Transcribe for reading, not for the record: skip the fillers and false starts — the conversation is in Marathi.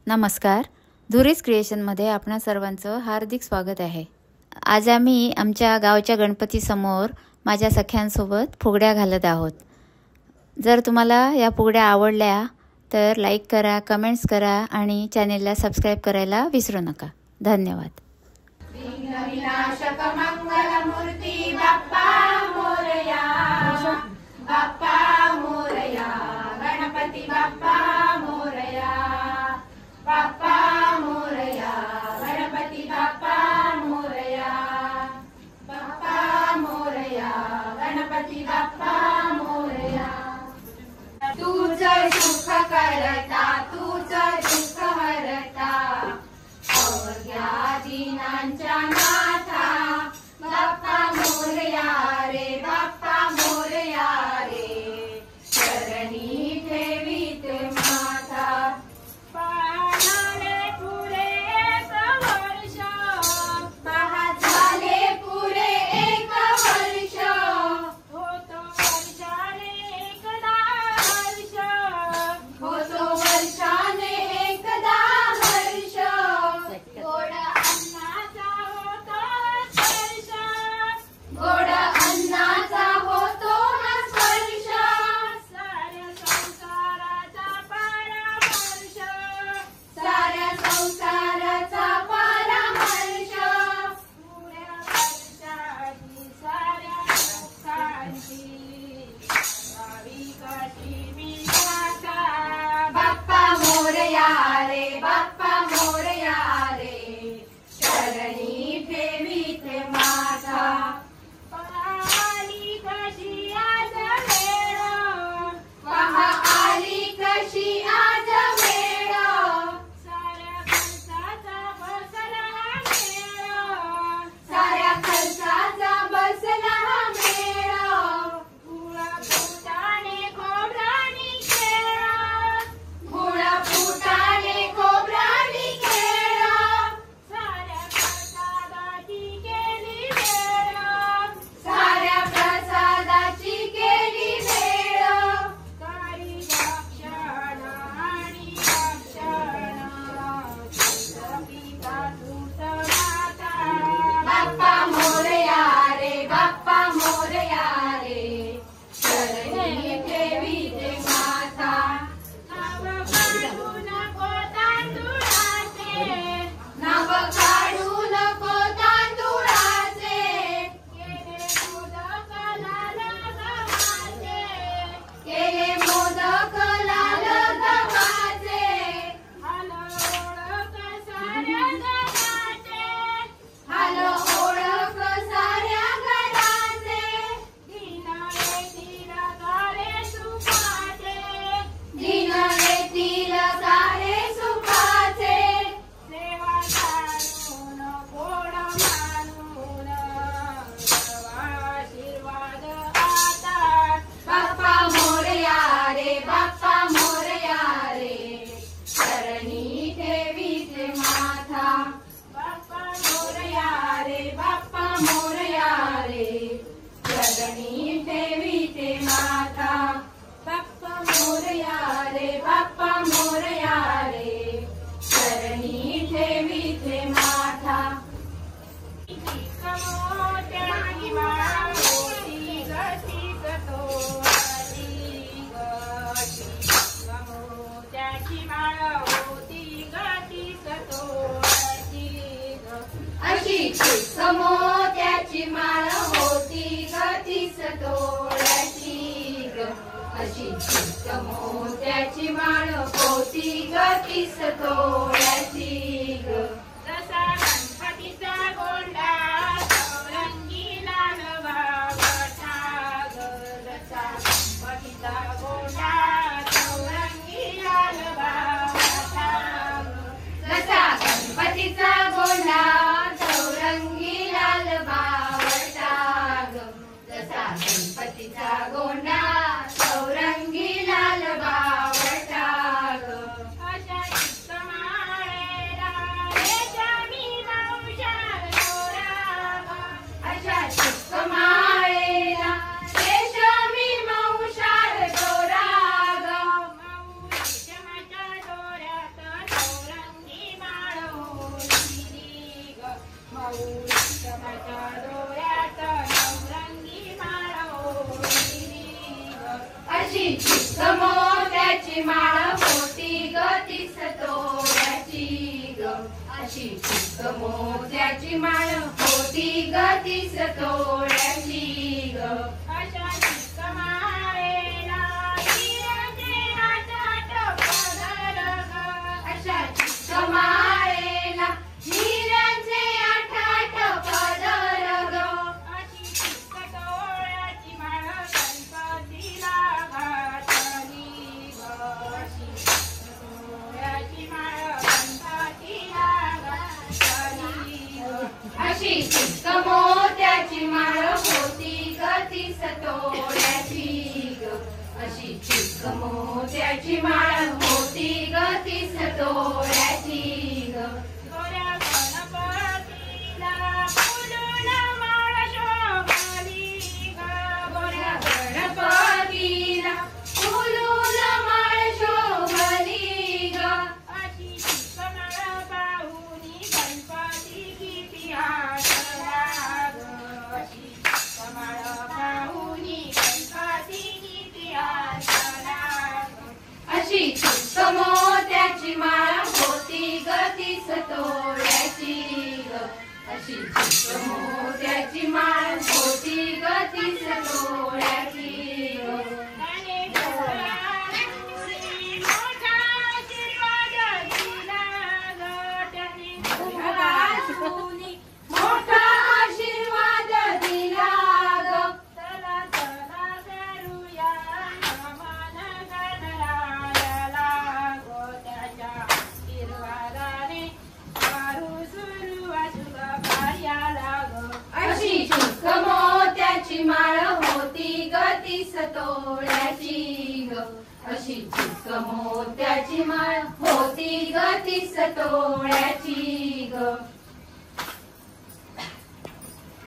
नमस्कार. धुरीज क्रिएशनमध्ये आपणा सर्वांचं हार्दिक स्वागत आहे. आज आम्ही आमच्या गावच्या गणपतीसमोर माझ्या सख्यांसोबत फुगड्या घालत आहोत. जर तुम्हाला या फुगड्या आवडल्या तर लाईक करा, कमेंट्स करा आणि चॅनेलला सबस्क्राईब करायला विसरू नका. धन्यवाद. विनाशक मंगलमूर्ती बाप्पा मोरया, बाप्पा मोरया, गणपती बाप्पा मोरया, बाप्पा मोरया, गणपती बाप्पा मोरया, बाप्पा मोरया, गणपती बाप्पा मोरया. तूच सुख करता, तूच दुःख हरता, अवघ्या दीनांच्या नाथा, बाप्पा मोरया रे, बाप्पा मोरया रे, चरणी ठेवीत माथा. झाले पुरे एक वर्ष, झाले पुरे एक वर्ष, होतो वर्षाने एकदा हर्ष, होतो वर्षाने एकदा हर्ष, गोड अन्नाचा होतो स्पर्श, गोड अन्नाचा होतो स्पर्श, साऱ्या संसाराचा परामर्श, साऱ्या संसाराचा परामर्श, पुऱ्या वर्षाची साऱ्या दुःखांची भाविकाची विश्वासा. बाप्पा मोरया रे, बाप्पा मोरया रे, चरणी ठेवीत माथा. आली कशी आज वेळ, पहा आली कशी आज वेळ, साऱ्या खर्चाचा बसला मेळ, साऱ्या खर्चाचा बसला मेळ, गुळा फुटाने खोबरानी खेळ, गुळा फुटाने खोबरानी खेळ, साऱ्या प्रसादाची केली वेळ, साऱ्या प्रसादाची केली वेळ, कारी रक्षण आणि रक्षण, पिता तूच माता. बाप्पा मोरया रे, बाप्पा मोरया रे, चरणी ठेवीत माथा. नव काढू नको तांदुळाचे, नव काढू नको तांदुळाचे, केले मोदक लाल गव्हाचे, केले मोदक लाल गव्हाचे, हाल ओळख साऱ्या घराचे, हाल ओळख साऱ्या घराचे, दिन येतील सारे सुखाचे, दिन येतील सारे सुखाचे, सेवा जाणून गोड मानून आशीर्वाद आता. बाप्पा मोरया रे, बाप्पा मोरया रे, चरणी ठेवीत माथा. बाप्पा मोरया रे, बाप्पा मोरया रे, चरणी ठेवीत माथा. बाप्पा मोरया रे, बाप्पा मोरया रे, चरणी ठेवीत माथा. मोत्याची माळ होती गती गतोवाची ग, मोत्याची माळ होती गती गतोवाची ग, अशी मोत्याची माळ होती गतीस तोळ्याची ग, अशी मोत्याची माळ होती गतीस तोळ्याची ग. जसा गणपतीचा गोंडा चौरंगी लाल बावटा ग, जसा गणपतीचा गोंडा चौरंगी लाल बावटा ग, जसा गणपतीचा गोंडा चौरंगी लाल बावटा ग, जसा गणपतीचा गोंडा चौरंगी लाल बावटा ग. अशा मोत्याची माळ होती ग तीस तोळ्याची ग अशी चिक मोत्याची माळ होती ग तीस तोळ्याची ग अशा चिक माळेला हिऱ्याचे आठ आठ पदर ग अशा चिक माळेला हिऱ्याचे आठ आठ पदर ग अशी चिक तोळ्याची माळ गणपतीला घातली ग अशी चिक तोळ्याची माळ गणपतीला घातली ग अशी चिक मोत्याची माळ होती ग तीस तोळ्याची ग अशी चिक मोत्याची माळ होती ग तीस तोळ्याची ग गोऱ्या गणपतीला फुलून माळ शोभली ग गोऱ्या गणपतीला फुलून माळ शोभली ग अशी चिक माळ पाहुनी गणपती किती हसला ग अशी चिक माळ पाहुनी गणपती किती हसला ग अशी चिक मोत्याची माळ होती ग तीस तोळ्याची ग अशी चिक मोत्याची माळ होती ग तीस तोळ्याची ग त्याने घरापुरी मोठा आशीर्वाद दिला ग त्याने घरापुरी मोठा आशीर्वाद दिला ग चला चला करूया नमन गणरायाला ग त्याच्या आशीर्वादाने वारू सुरू अशुभ कार्याला ग अशी चिक मोत्याची माळ होती ग तीस तोळ्याची ग अशी चिक मोत्याची माळ होती ग तीस तोळ्याची ग